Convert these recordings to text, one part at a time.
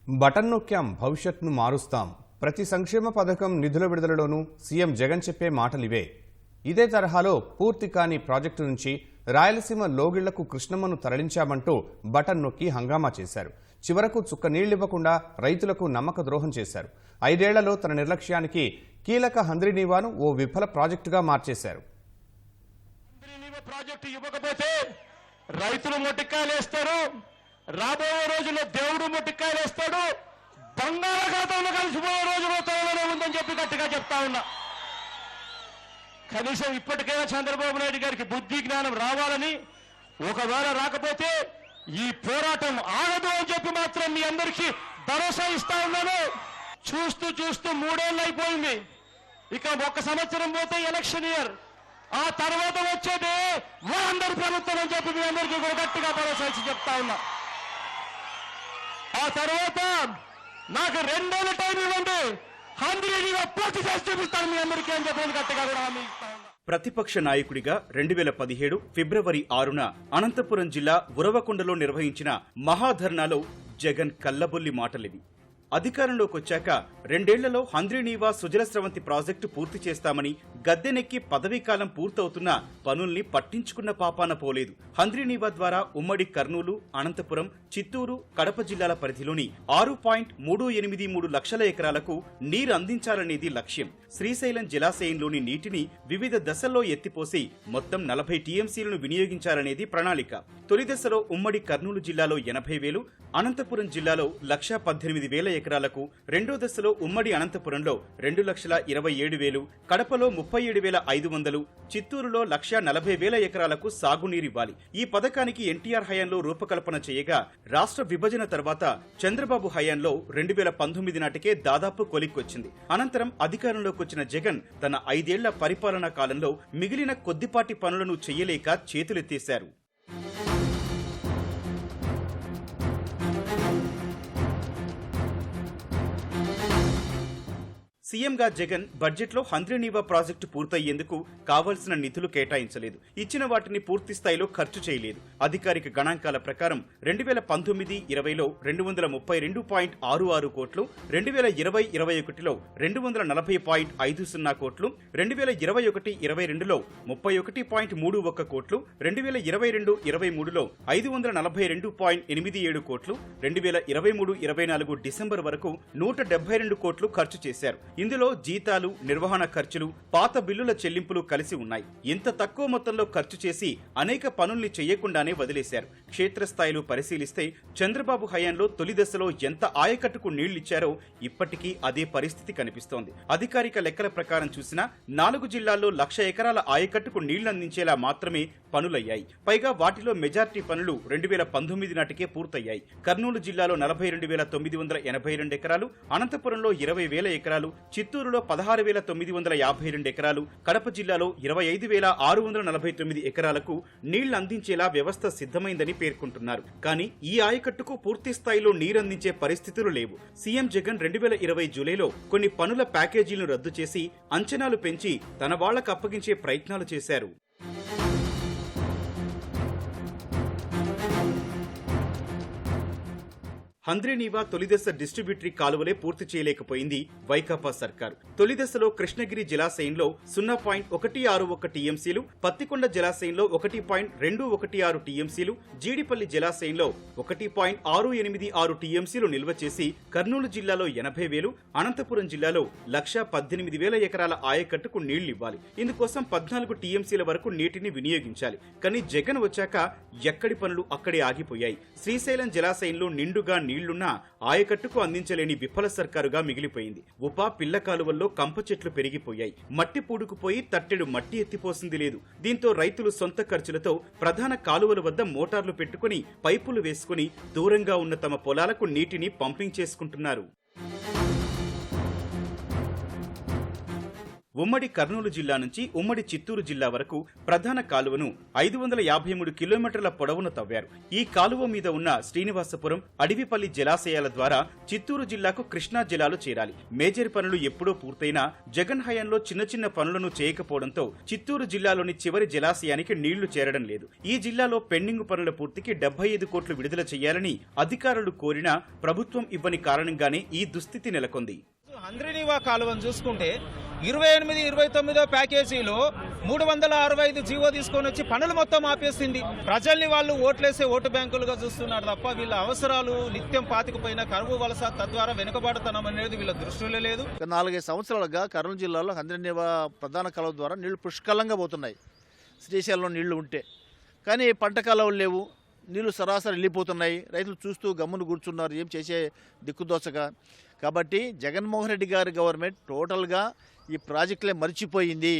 Button నొక్కాం భవిష్యత్తును మారుస్తాం. ప్రతి సంక్షేమ పథకం నిధుల విడుదలలోనూ సీఎం జగన్ చెప్పే మాటలివే. ఇదే తరహాలో పూర్తి కాని ప్రాజెక్టు నుంచి రాయలసీమ లోగిళ్లకు కృష్ణమ్మను తరలించామంటూ బటన్ నొక్కి హంగామా చేశారు. చివరకు చుక్క నీళ్లివ్వకుండా రైతులకు నమ్మక ద్రోహం చేశారు. 5 ఏళ్లలో తన నిర్లక్ష్యానికి కీలక హంద్రీనీవాను ఓ విఫల ప్రాజెక్టుగా మార్చేశారు. ప్రాజెక్టు ఇవ్వకపోతే రైతులు మొట్టికాయలేస్తారు, రాబోయే రోజుల్లో దేవుడు మొట్టికాయలేస్తాడు, బంగాళాఖాతంలో కలిసిపోయే రోజులో త్వరలోనే ఉందని చెప్పి గట్టిగా చెప్తా ఉన్నా. కనీసం ఇప్పటికైనా చంద్రబాబు నాయుడు గారికి బుద్ధి జ్ఞానం రావాలని, ఒకవేళ రాకపోతే ఈ పోరాటం ఆగదు అని చెప్పి మాత్రం మీ అందరికీ భరోసా ఇస్తా ఉన్నాను. చూస్తూ చూస్తూ 3 ఏళ్ళు అయిపోయింది. ఇక 1 సంవత్సరం పోతే ఎలక్షన్ ఇయర్, ఆ తర్వాత వచ్చేది వారందరి ప్రభుత్వం అని చెప్పి మీ అందరికీ గట్టిగా భరోసా ఇచ్చి చెప్తా ఉన్నా. ఆ తర్వాత నాకు 2 ఏళ్ళ టైం ఇవ్వండి, హంద్రీనీవా పూర్తి చేసి చూపిస్తాను మీ అందరికీ అని చెప్పి గట్టిగా కూడా హామీ ఇస్తా ఉన్నా. ప్రతిపక్ష నాయకుడిగా 2017 ఫిబ్రవరి 6న అనంతపురం జిల్లా ఉరవకొండలో నిర్వహించిన మహాధర్నాలో జగన్ కల్లబొల్లి మాటలివి. అధికారంలోకి వచ్చాక 2 ఏళ్లలో హంద్రీనీవా సుజల స్రవంతి ప్రాజెక్టు పూర్తి చేస్తామని గద్దెనెక్కి పదవీకాలం పూర్తవుతున్న పనుల్ని పట్టించుకున్న పాపాన పోలేదు. హంద్రీనీవా ద్వారా ఉమ్మడి కర్నూలు, అనంతపురం, చిత్తూరు, కడప జిల్లాల పరిధిలోని 6.383 లక్షల ఎకరాలకు నీరు అందించాలనేది లక్ష్యం. శ్రీశైలం జలాశయంలోని నీటిని వివిధ దశల్లో ఎత్తిపోసి మొత్తం 40 టీఎంసీలను వినియోగించాలనేది ప్రణాళిక. తొలి దశలో ఉమ్మడి కర్నూలు జిల్లాలో 80,000, అనంతపురం జిల్లాలో 1,18,000 ఎకరాలకు, రెండో దశలో ఉమ్మడి అనంతపురంలో 2,27,000, కడపలో 37,500, చిత్తూరులో 1,40,000 ఎకరాలకు సాగునీరివ్వాలి. ఈ పథకానికి ఎన్టీఆర్ హయాంలో రూపకల్పన చేయగా రాష్ట్ర విభజన తర్వాత చంద్రబాబు హయాంలో 2019 నాటికే దాదాపు కొలిక్కొచ్చింది. అనంతరం అధికారంలోకి వచ్చిన జగన్ తన 5 ఏళ్ల పరిపాలనా కాలంలో మిగిలిన కొద్దిపాటి పనులను చెయ్యలేక చేతులెత్తేశారు. సీఎంగా జగన్ బడ్జెట్లో హంద్రీనీవా ప్రాజెక్టు పూర్తయ్యేందుకు కావాల్సిన నిధులు కేటాయించలేదు. ఇచ్చిన వాటిని పూర్తి స్థాయిలో ఖర్చు చేయలేదు. అధికారిక గణాంకాల ప్రకారం 2019-20లో 232.66 కోట్లు, 2020-21లో 240.50 కోట్లు, 2021-22లో 31.31 కోట్లు, 2022-23లో 542.87 కోట్లు, 2023-24 డిసెంబర్ వరకు 172 కోట్లు ఖర్చు చేశారు. ఇందులో జీతాలు, నిర్వహణ ఖర్చులు, పాత బిల్లుల చెల్లింపులు కలిసి ఉన్నాయి. ఇంత తక్కువ మొత్తంలో ఖర్చు చేసి అనేక పనుల్ని చెయ్యకుండానే వదిలేశారు. క్షేత్రస్థాయిలో పరిశీలిస్తే చంద్రబాబు హయాంలో తొలి దశలో ఎంత ఆయకట్టుకు నీళ్లిచ్చారో ఇప్పటికీ అదే పరిస్థితి కనిపిస్తోంది. అధికారిక లెక్కల ప్రకారం చూసినా 4 జిల్లాల్లో 1,00,000 ఎకరాల ఆయకట్టుకు నీళ్లందించేలా మాత్రమే పనులయ్యాయి. పైగా వాటిలో మెజార్టీ పనులు 2019 నాటికే పూర్తయ్యాయి. కర్నూలు జిల్లాలో 42,982 ఎకరాలు, అనంతపురంలో 20,000 ఎకరాలు, చిత్తూరులో 16,952 ఎకరాలు, కడప జిల్లాలో 25,649 ఎకరాలకు నీళ్లందించేలా వ్యవస్థ సిద్ధమైందని పేర్కొంటున్నారు. కానీ ఈ ఆయకట్టుకు పూర్తి స్థాయిలో నీరందించే పరిస్థితులు లేవు. సీఎం జగన్ 2020 జూలైలో కొన్ని పనుల ప్యాకేజీలను రద్దు చేసి అంచనాలు పెంచి తన వాళ్లకు అప్పగించే ప్రయత్నాలు చేశారు. హంద్రీనీవా తొలిదశ డిస్ట్రిబ్యూటరీ కాలువలే పూర్తి చేయలేకపోయింది వైకాపా సర్కారు. తొలిదశలో కృష్ణగిరి జలాశయంలో 0.161 టీఎంసీలు, పత్తికొండ జలాశయంలో 1.216 టీఎంసీలు, జీడిపల్లి జలాశయంలో 1.686 టీఎంసీలు నిల్వ చేసి కర్నూలు జిల్లాలో 80,000, అనంతపురం జిల్లాలో 118,000 ఎకరాల ఆయకట్టుకు నీళ్లివ్వాలి. ఇందుకోసం 14 టీఎంసీల వరకు నీటిని వినియోగించాలి. కానీ జగన్ వచ్చాక ఎక్కడి పనులు అక్కడే ఆగిపోయాయి. శ్రీశైలం జలాశయంలో నిండుగా నీళ్లున్నా ఆయకట్టుకు అందించలేని విఫల సర్కారుగా మిగిలిపోయింది. ఉప పిల్ల కాలువల్లో కంప చెట్లు పెరిగిపోయాయి. మట్టి పూడుకుపోయి తట్టెడు మట్టి ఎత్తిపోసింది లేదు. దీంతో రైతులు సొంత ఖర్చులతో ప్రధాన కాలువల వద్ద మోటార్లు పెట్టుకుని పైపులు వేసుకుని దూరంగా ఉన్న తమ పొలాలకు నీటిని పంపింగ్ చేసుకుంటున్నారు. ఉమ్మడి కర్నూలు జిల్లా నుంచి ఉమ్మడి చిత్తూరు జిల్లా వరకు ప్రధాన కాలువను 553 కిలోమీటర్ల పొడవున తవ్వారు. ఈ కాలువ మీద ఉన్న శ్రీనివాసపురం, అడవిపల్లి జలాశయాల ద్వారా చిత్తూరు జిల్లాకు కృష్ణా జలాలు చేరాలి. మేజర్ పనులు ఎప్పుడో పూర్తయినా జగన్ హయాంలో చిన్న చిన్న పనులను చేయకపోవడంతో చిత్తూరు జిల్లాలోని చివరి జలాశయానికి నీళ్లు చేరడం లేదు. ఈ జిల్లాలో పెండింగ్ పనుల పూర్తికి 75 కోట్లు విడుదల చేయాలని అధికారులు కోరినా ప్రభుత్వం ఇవ్వని కారణంగానే ఈ దుస్థితి నెలకొంది. హంద్రీనీవా కాలువను చూసుకుంటే 28-29 ప్యాకేజీలో 365 జీవో తీసుకొని వచ్చి పనులు మొత్తం ఆపేసింది. ప్రజల్ని వాళ్ళు ఓట్లేసే ఓటు బ్యాంకులుగా చూస్తున్నారు తప్ప వీళ్ళ అవసరాలు నిత్యం పాతికపోయిన కరువు వలస తద్వారా వెనుకబాటుతనం అనేది వీళ్ళ దృష్టిలో లేదు. 4-5 సంవత్సరాలుగా కర్నూలు జిల్లాలో హంద్రీనీవా ప్రధాన కాలువ ద్వారా నీళ్లు పుష్కలంగా పోతున్నాయి. శ్రీశైలంలో నీళ్లు ఉంటే కానీ పంట కాలువలు లేవు, నీళ్లు సరాసరి వెళ్ళిపోతున్నాయి. రైతులు చూస్తూ గమ్మును కూర్చున్నారు, ఏం చేసే దిక్కుదోచక. కాబట్టి జగన్మోహన్ రెడ్డి గారి గవర్నమెంట్ టోటల్గా ఈ ప్రాజెక్టులే మర్చిపోయింది.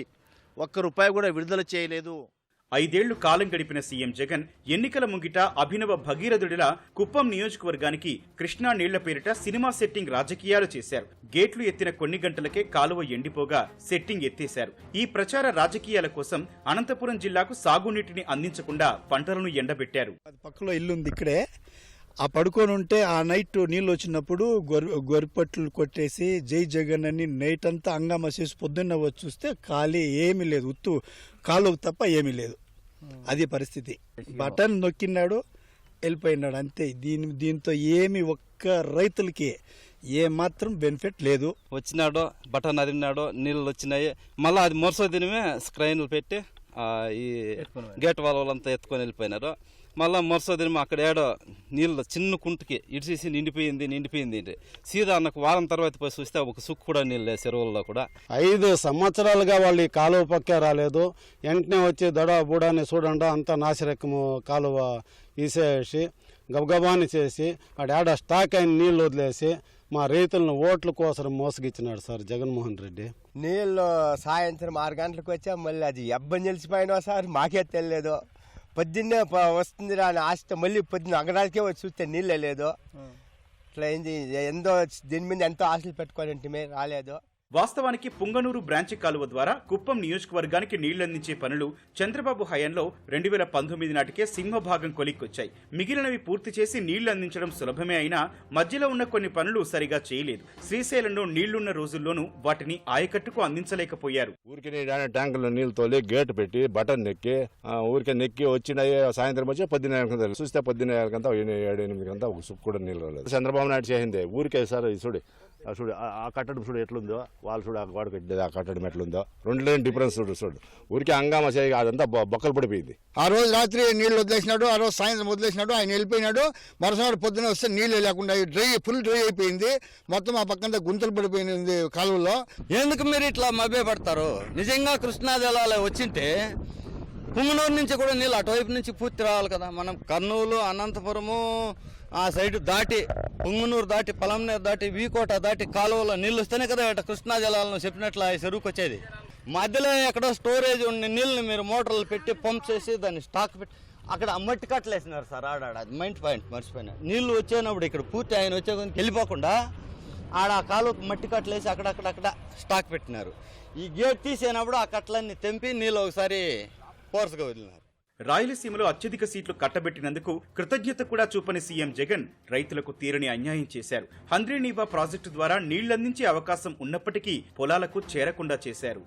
₹1 కూడా విడుదల చేయలేదు. 5 ఏళ్లు కాలం గడిపిన సీఎం జగన్ ఎన్నికల ముంగిట అభినవ భగీరథుడిలా కుప్పం నియోజకవర్గానికి కృష్ణా నీళ్ల పేరిట సినిమా సెట్టింగ్ రాజకీయాలు చేశారు. గేట్లు ఎత్తిన కొన్ని గంటలకే కాలువ ఎండిపోగా సెట్టింగ్ ఎత్తేశారు. ఈ ప్రచార రాజకీయాల కోసం అనంతపురం జిల్లాకు సాగునీటిని అందించకుండా పంటలను ఎండబెట్టారు. పక్కలో ఇల్లుంది ఇక్కడే. ఆ పడుకొని ఉంటే ఆ నైట్ నీళ్ళు వచ్చినప్పుడు గొరిపట్లు కొట్టేసి జై జగన్ అని నైట్ అంతా హంగామా చేసి పొద్దున్న వచ్చి చూస్తే ఖాళీ ఏమీ లేదు, ఉత్తు కాలువకు తప్ప ఏమీ లేదు. అది పరిస్థితి. బటన్ నొక్కినాడు, వెళ్ళిపోయినాడు అంతే. దీంతో ఏమి ఒక్క రైతులకి ఏమాత్రం బెనిఫిట్ లేదు. వచ్చినాడో బటన్ అదిన్నాడో నీళ్ళు వచ్చినాయి, మళ్ళీ అది మరుసటి దినమే స్క్రైన్లు పెట్టి ఈ గేట్ వాళ్ళంతా ఎత్తుకొని వెళ్ళిపోయినారు. మళ్ళీ మరుసటి దినం అక్కడ ఏడో నీళ్ళు చిన్న కుంటుకి ఇడిచేసి నిండిపోయింది. సీదా అన్నకు వారం తర్వాత పోయి చూస్తే ఒక సుక్కు కూడా నీళ్ళు లేదు చెరువుల్లో కూడా. 5 సంవత్సరాలుగా వాళ్ళు ఈ కాలువ పక్కే రాలేదు. వెంటనే వచ్చి దడ బూడాన్ని చూడండి అంతా నాసిరకము కాలువ తీసేసి గబగబాని చేసి ఆడ స్టాక్ అయిన నీళ్ళు వదిలేసి మా రైతులను ఓట్ల కోసం మోసగిచ్చినాడు సార్ జగన్మోహన్ రెడ్డి. నీళ్ళు సాయంత్రం 6 గంటలకు వచ్చా మళ్ళీ అది ఎబ్బని నిలిచిపోయినా సార్, మాకే తెలియలేదు. పొద్దున్నే వస్తుంది అని ఆశతో మళ్ళీ పొద్దున్న అగడానికే వచ్చి చూస్తే నీళ్ళే లేదు. ఇట్లా అయింది. ఎంతో దీని మీద ఎంతో ఆశలు పెట్టుకోవాలంటే రాలేదు. వాస్తవానికి పుంగనూరు బ్రాంచి కాలువ ద్వారా కుప్పం నియోజకవర్గానికి నీళ్లందించే పనులు చంద్రబాబు హయాంలో 2019 నాటికే సింహభాగం కొలిక్కొచ్చాయి. మిగిలినవి పూర్తి చేసి నీళ్లు అందించడం సులభమే అయినా మధ్యలో ఉన్న కొన్ని పనులు సరిగా చేయలేదు. శ్రీశైలంలో నీళ్లున్న రోజుల్లోనూ వాటిని ఆయకట్టుకు అందించలేకపోయారు. ఊరికే ట్యాంకుల్లో నీళ్లు తోలి గేట్ పెట్టి బటన్ నెక్కి ఊరికే నెక్కి వచ్చినాయి. సాయంత్రం వచ్చి 19 చూస్తే 19 7-8 గంట ఒక సుక్కు కూడా నీళ్ళు రాలేదు. చంద్రబాబు నాయుడు చేసిందే ఊరికే సార్. చూడు ఆ కట్టడం చూడు ఎట్లుందో, వాళ్ళు చూడు ఆ గోడ కట్టేది ఆ కట్టడం ఎట్లుందో, 2 లేని డిఫరెన్స్ చూడు. ఊరికే హంగామా చేయి అదంతా బొక్కలు పడిపోయింది. ఆ రోజు రాత్రి నీళ్లు వదిలేసినాడు, ఆ రోజు సాయంత్రం వదిలేసినాడు, ఆయన వెళ్ళిపోయినాడు. మరుసటి పొద్దున వస్తే నీళ్లు లేకుండా ఫుల్ డ్రై అయిపోయింది. మొత్తం ఆ పక్కంతా గుంతలు పడిపోయింది కాలువలో. ఎందుకు మీరు ఇట్లా మభ్యపడతారు? నిజంగా కృష్ణా జలాలు వచ్చింటే పుంగనూరు నుంచి కూడా నీళ్ళు అటువైపు నుంచి పూర్తి రావాలి కదా. మనం కర్నూలు, అనంతపురము ఆ సైడ్ దాటి పుంగనూరు దాటి పలంనేరు దాటి వీకోట దాటి కాలువలో నీళ్ళు వస్తేనే కదా ఇట్లా కృష్ణా జలాలను చెప్పినట్లు ఆ చెరువుకి వచ్చేది. మధ్యలో ఎక్కడో స్టోరేజ్ ఉన్న నీళ్ళని మీరు మోటార్లు పెట్టి పంప్ చేసి దాన్ని స్టాక్ పెట్టి అక్కడ మట్టి కట్టలేసినారు సార్. అది మైండ్ పాయింట్ మర్చిపోయినా. నీళ్లు వచ్చేనప్పుడు ఇక్కడ పూర్తి ఆయన వచ్చే వెళ్ళిపోకుండా ఆడ కాలువకు మట్టి కట్టలేసి అక్కడ స్టాక్ పెట్టినారు. ఈ గేట్ తీసేనప్పుడు ఆ కట్టలన్నీ తెంపి నీళ్ళు ఒకసారి ఫోర్స్గా వదిలినారు. రాయలసీమలో అత్యధిక సీట్లు కట్టబెట్టినందుకు కృతజ్ఞత కూడా చూపని సీఎం జగన్ రైతులకు తీరని అన్యాయం చేశారు. హంద్రీనీవా ప్రాజెక్టు ద్వారా నీళ్లందించే అవకాశం ఉన్నప్పటికీ పొలాలకు చేరకుండా చేశారు.